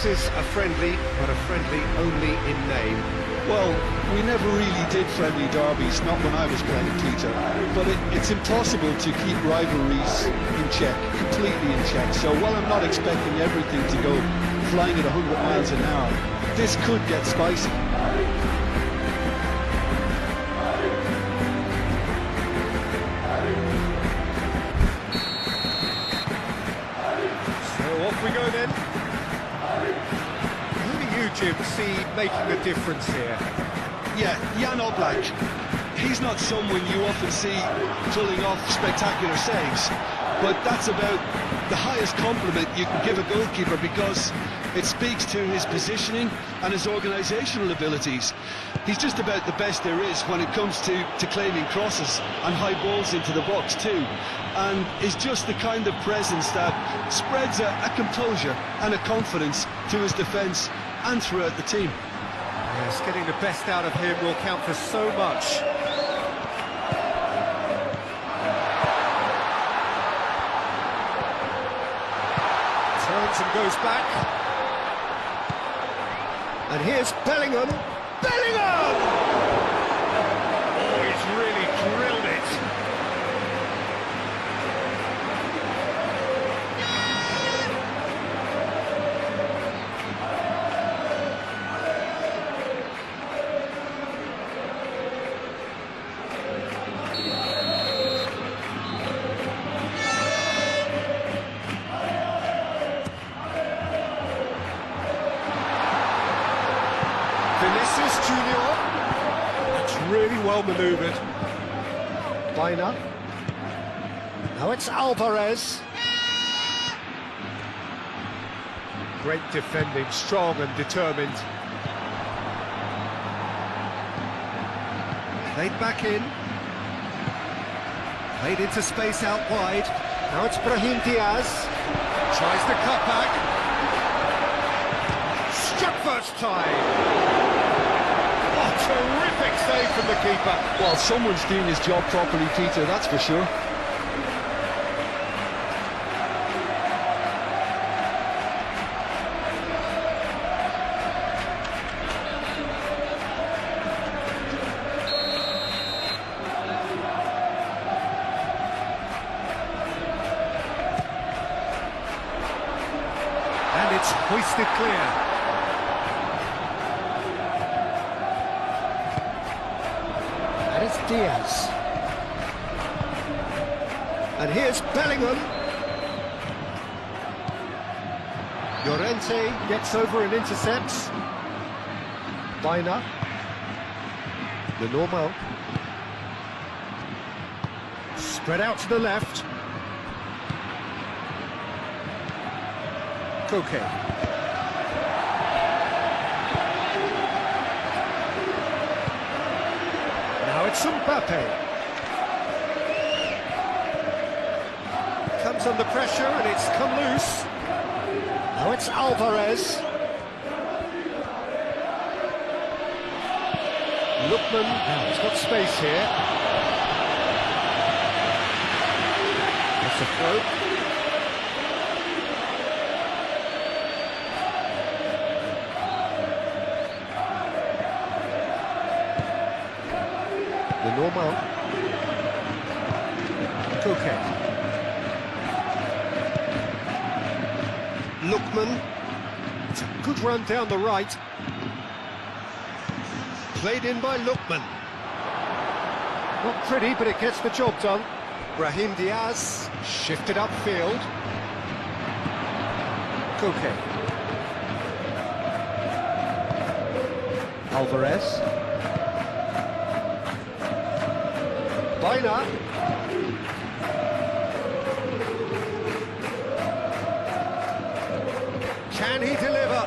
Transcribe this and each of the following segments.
This is a friendly, but a friendly only in name. Well, we never really did friendly derbies, not when I was playing, Peter. But it's impossible to keep rivalries in check, completely in check. So while I'm not expecting everything to go flying at 100 miles an hour, this could get spicy. So off we go then. Jim, see making a difference here? Yeah, Jan Oblak. He's not someone you often see pulling off spectacular saves, but that's about the highest compliment you can give a goalkeeper because it speaks to his positioning and his organisational abilities. He's just about the best there is when it comes to claiming crosses and high balls into the box too, and is just the kind of presence that spreads a composure and a confidence to his defence and throughout the team. Yes, getting the best out of him will count for so much. Turns and goes back. And here's Bellingham. Bellingham! Oh, he's really drilled it. Vinicius Junior. That's really well manoeuvred. Bina. Now it's Alvarez. Great defending, strong and determined. Played back in. Played into space out wide. Now it's Brahim Diaz. Tries to cut back. Struck first time. Terrific save from the keeper. Well, someone's doing his job properly, Peter, that's for sure. And it's hoisted clear. Diaz. And here's Bellingham. Llorente gets over and intercepts. Bina. The normal. Spread out to the left. Koke. Now it's Mbappe. Comes under pressure and it's come loose. Now it's Alvarez. Lookman, now he's got space here. That's a throw. The normal. Koke. Lookman. It's a good run down the right. Played in by Lookman. Not pretty, but it gets the job done. Brahim Diaz shifted upfield. Koke. Alvarez. Bina. Can he deliver?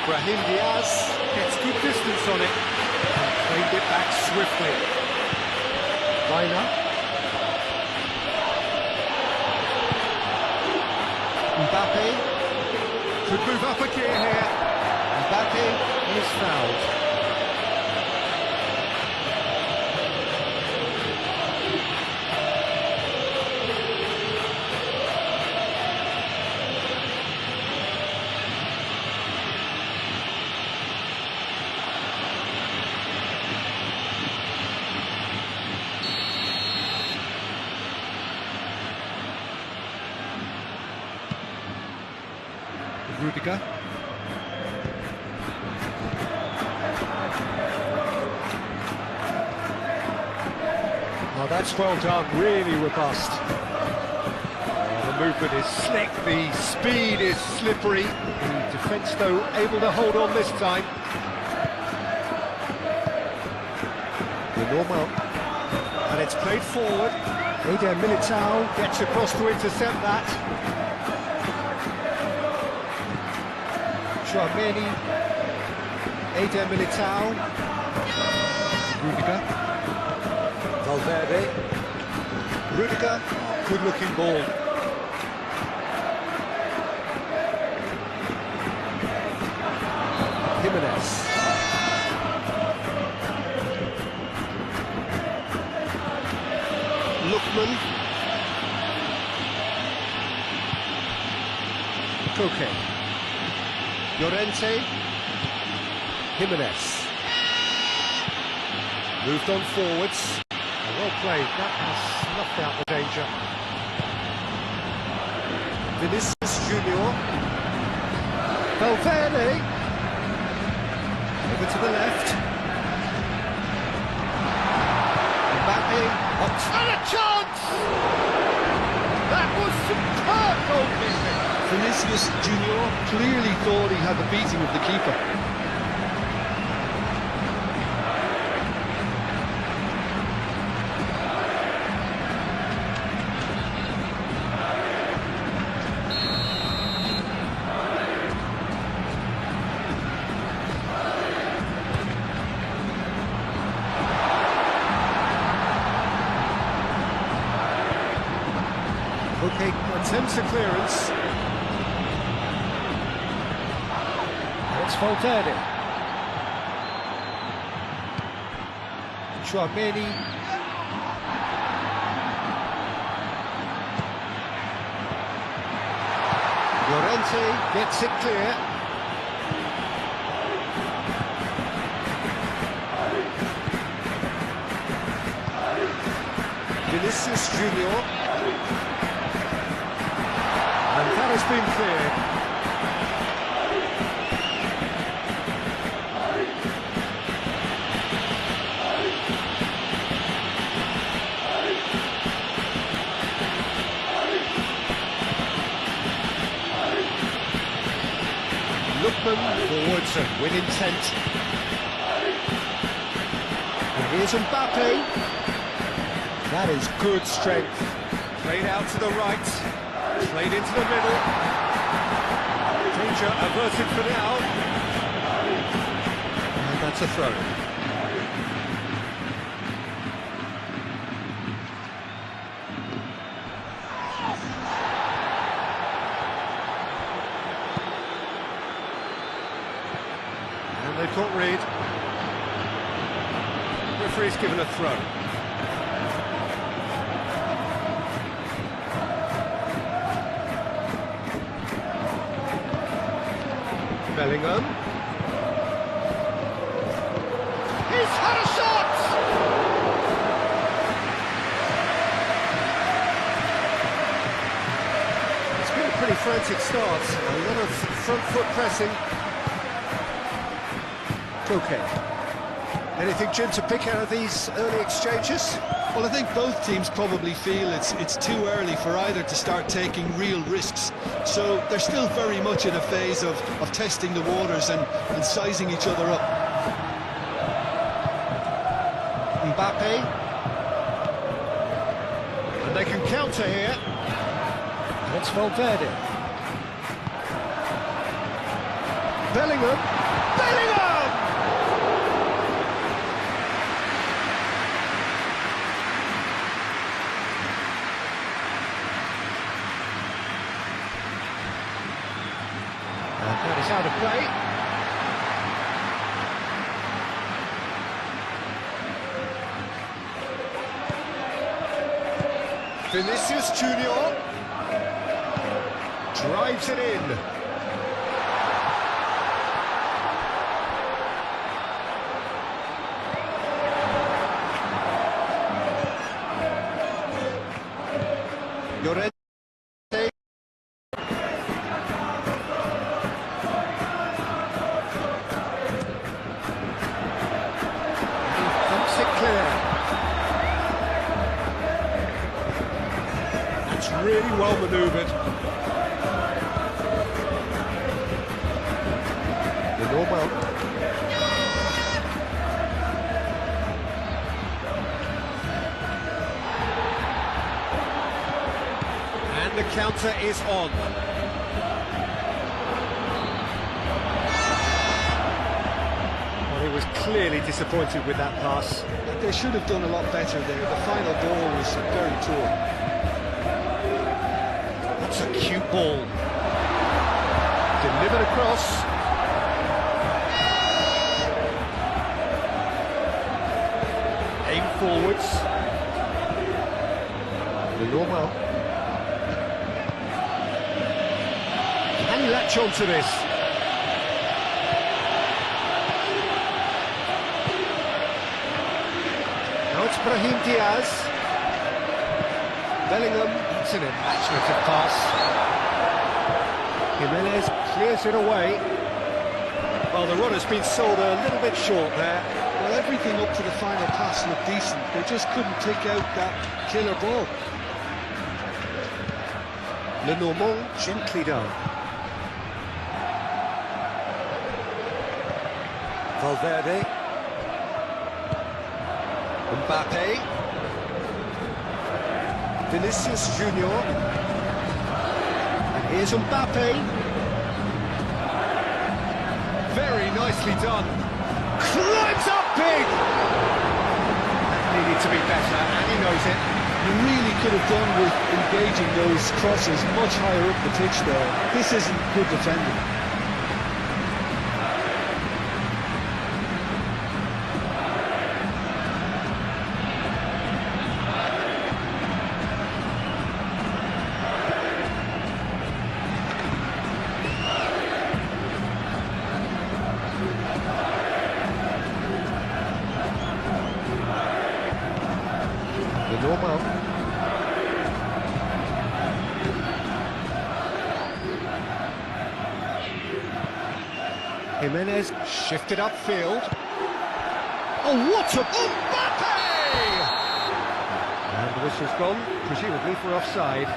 Brahim Diaz gets good distance on it and played it back swiftly. Bina. Mbappe could move up a gear here. Mbappe is fouled. Rudiger. Oh, that's well done, really robust. The movement is slick, the speed is slippery. The defence, though, able to hold on this time. The normal. And it's played forward. Eder Militao gets across to intercept that. Chouameni. Eder Militao. Rudiger. Valverde. Rudiger. Good-looking ball. Jimenez. Lookman. Koke. Llorente. Jimenez. Moved on forwards. Well played, that has snuffed out the danger. Vinicius Junior. Valverde. Over to the left. Mbappe. And a chance! That was superb goalkeeping. Vinicius Junior clearly thought he had the beating of the keeper. Okay, attempts a clearance. It's Valverde. Chouameni. Llorente gets it clear. Vinicius Junior. And that has been cleared. Lookman forwards and with intent. And here's Mbappe. That is good strength. Played out to the right. Played into the middle. Danger averted for now. And that's a throw. And they've got Reed. Referee's given a throw. Bellingham. He's had a shot! It's been a pretty frantic start. A lot of front foot pressing. Okay. Anything, Jim, to pick out of these early exchanges? Well, I think both teams probably feel it's too early for either to start taking real risks. So they're still very much in a phase of testing the waters and sizing each other up. Mbappe. And they can counter here. And it's Valverde. Bellingham. Bellingham! That is out of play. Vinicius Junior drives it in. Llorente. really well manoeuvred. The normal. And the counter is on. Well, he was clearly disappointed with that pass. They should have done a lot better there. The final ball was very poor. That's a cute ball. Delivered across. Aim forwards. The normal. Can he latch on to this? Now it's Brahim Diaz. Bellingham, it's an imaginative pass. Jimenez clears it away. Well, the run has been sold a little bit short there. Well, everything up to the final pass looked decent. They just couldn't take out that killer ball. Lenormand, gently done. Valverde. Mbappe. Vinicius Junior. And here's Mbappe. Very nicely done. Climbs up big! That needed to be better, and he knows it. You really could have done with engaging those crosses much higher up the pitch there. This isn't good defending. The normal. Jimenez shifted upfield. Oh, what a Mbappe! And the whistle's gone, presumably for offside.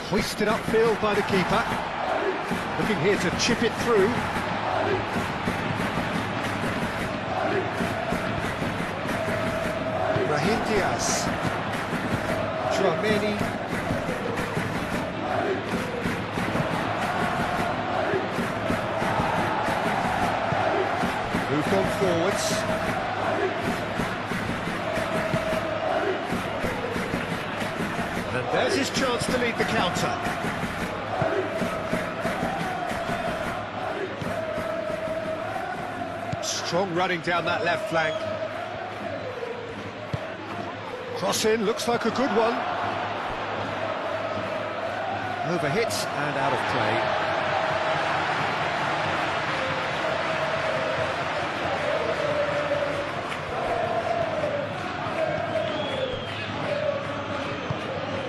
Hoisted upfield by the keeper. Looking here to chip it through. Brahim Diaz. Chouameni. Moved on forwards. And there's his chance to lead the counter. Strong running down that left flank. Cross in, looks like a good one. Overhit and out of play.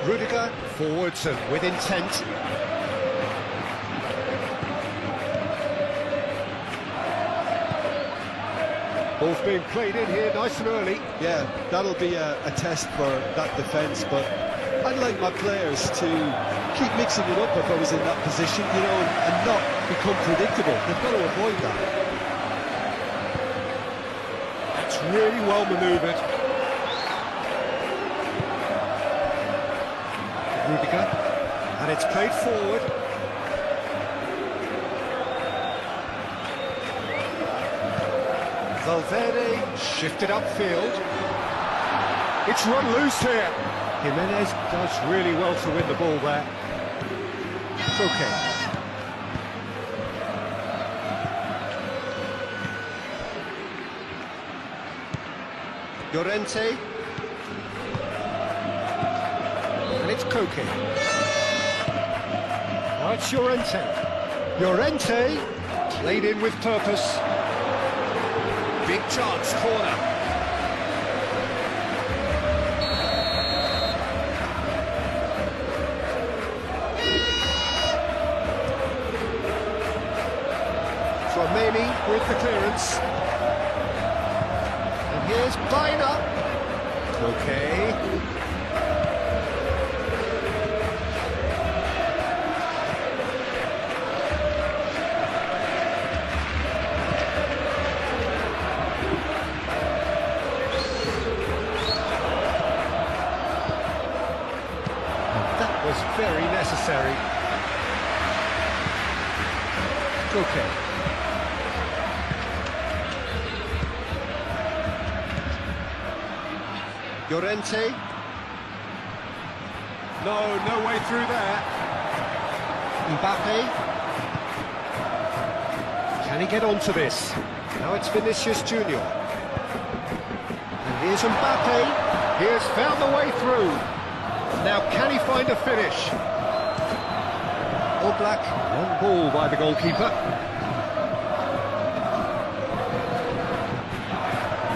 Rudiger, forwards and with intent. Ball's being played in here nice and early. Yeah, that'll be a test for that defence, but I'd like my players to keep mixing it up if I was in that position, you know, and not become predictable. They've got to avoid that. That's really well manoeuvred. Rudiger, and it's played forward. Valverde shifted upfield. It's run loose here. Jimenez does really well to win the ball there. It's okay. Llorente. And it's Koke. Now it's Llorente. Llorente played in with purpose. Big chance, corner. Delaney with the clearance. And here's Biner. Okay. That was very necessary. Okay. Llorente. No way through there. Mbappe. Can he get onto this? Now it's Vinicius Junior. And here's Mbappe. He has found the way through. Now can he find a finish? Oblak, long ball by the goalkeeper.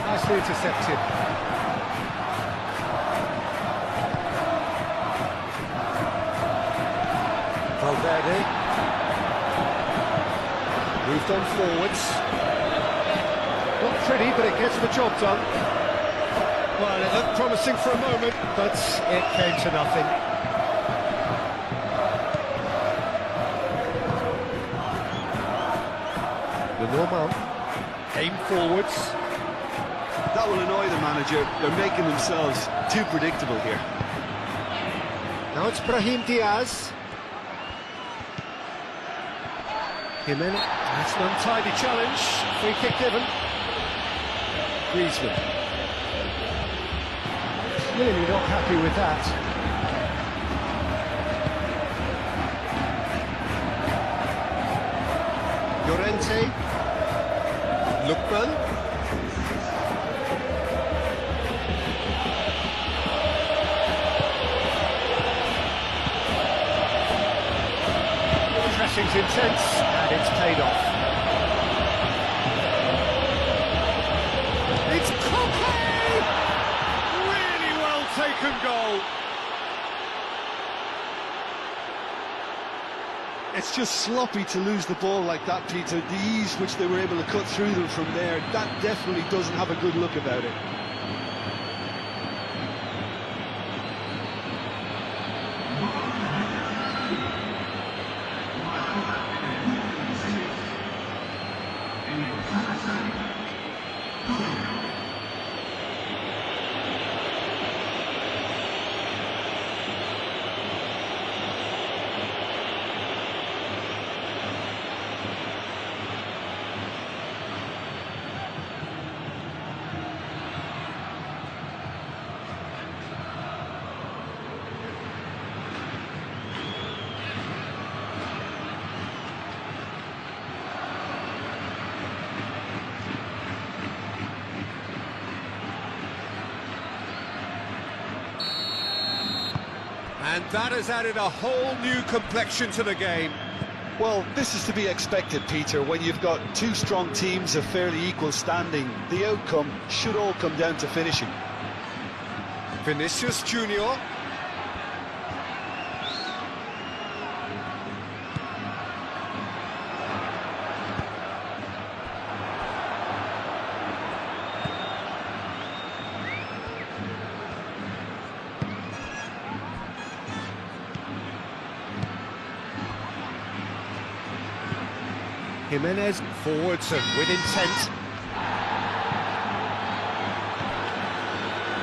Nicely intercepted. Valverde. Moved on forwards. Not pretty, but it gets the job done. Well, it looked promising for a moment, but it came to nothing. The Normal. Aim forwards. That will annoy the manager. They're making themselves too predictable here. Now it's Brahim Diaz. Jimenez. That's an untidy challenge. Free kick given. Griezmann. Clearly not happy with that. Llorente. Lookman. Pressing's intense, and it's paid off. It's Coquet! Really well taken goal. It's just sloppy to lose the ball like that, Peter. The ease which they were able to cut through them from there, that definitely doesn't have a good look about it. And that has added a whole new complexion to the game. Well, this is to be expected, Peter. When you've got two strong teams of fairly equal standing, the outcome should all come down to finishing. Vinicius Junior. Jimenez forwards and with intent.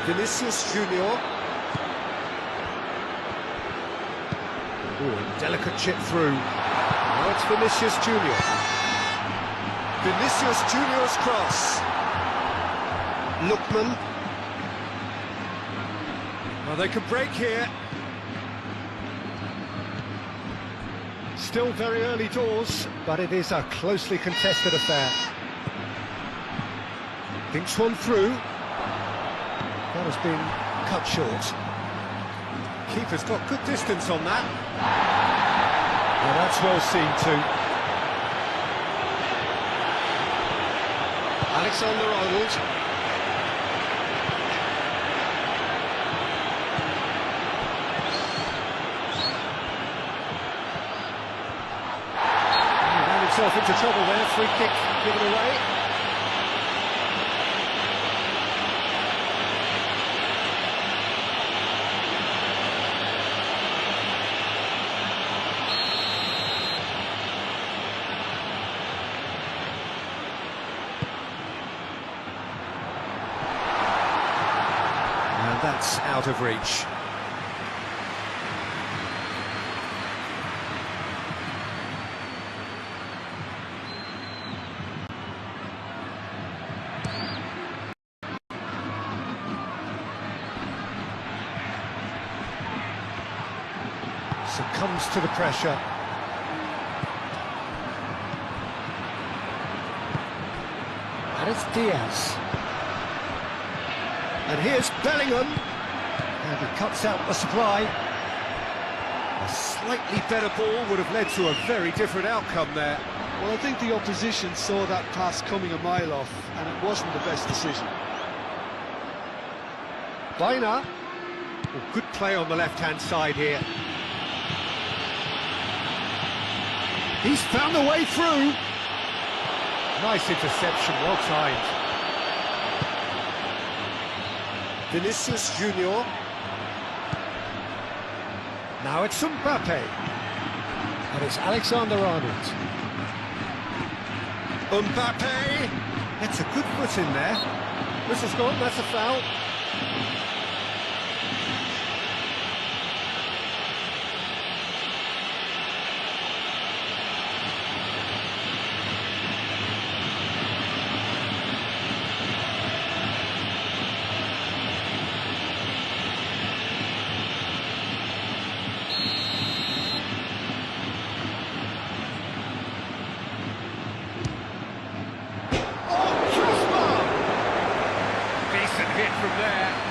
Vinicius Junior. Ooh, delicate chip through. Now it's Vinicius Junior. Vinicius Junior's cross. Lookman. Well, they could break here. Still very early doors, but it is a closely contested affair. Thinks one through. That has been cut short. Keeper's got good distance on that. Well, that's well seen too. Alexander-Arnold. Himself into trouble there, free kick given away. And that's out of reach. Succumbs to the pressure. And it's Diaz. And here's Bellingham. And he cuts out the supply. A slightly better ball would have led to a very different outcome there. Well, I think the opposition saw that pass coming a mile off, and it wasn't the best decision. Baina. Well, good play on the left-hand side here. He's found the way through. Nice interception, well timed. Vinicius Junior. Now it's Mbappe. And it's Alexander-Arnold. Mbappe. That's a good foot in there. Whistle's gone, that's a foul. Hit from there.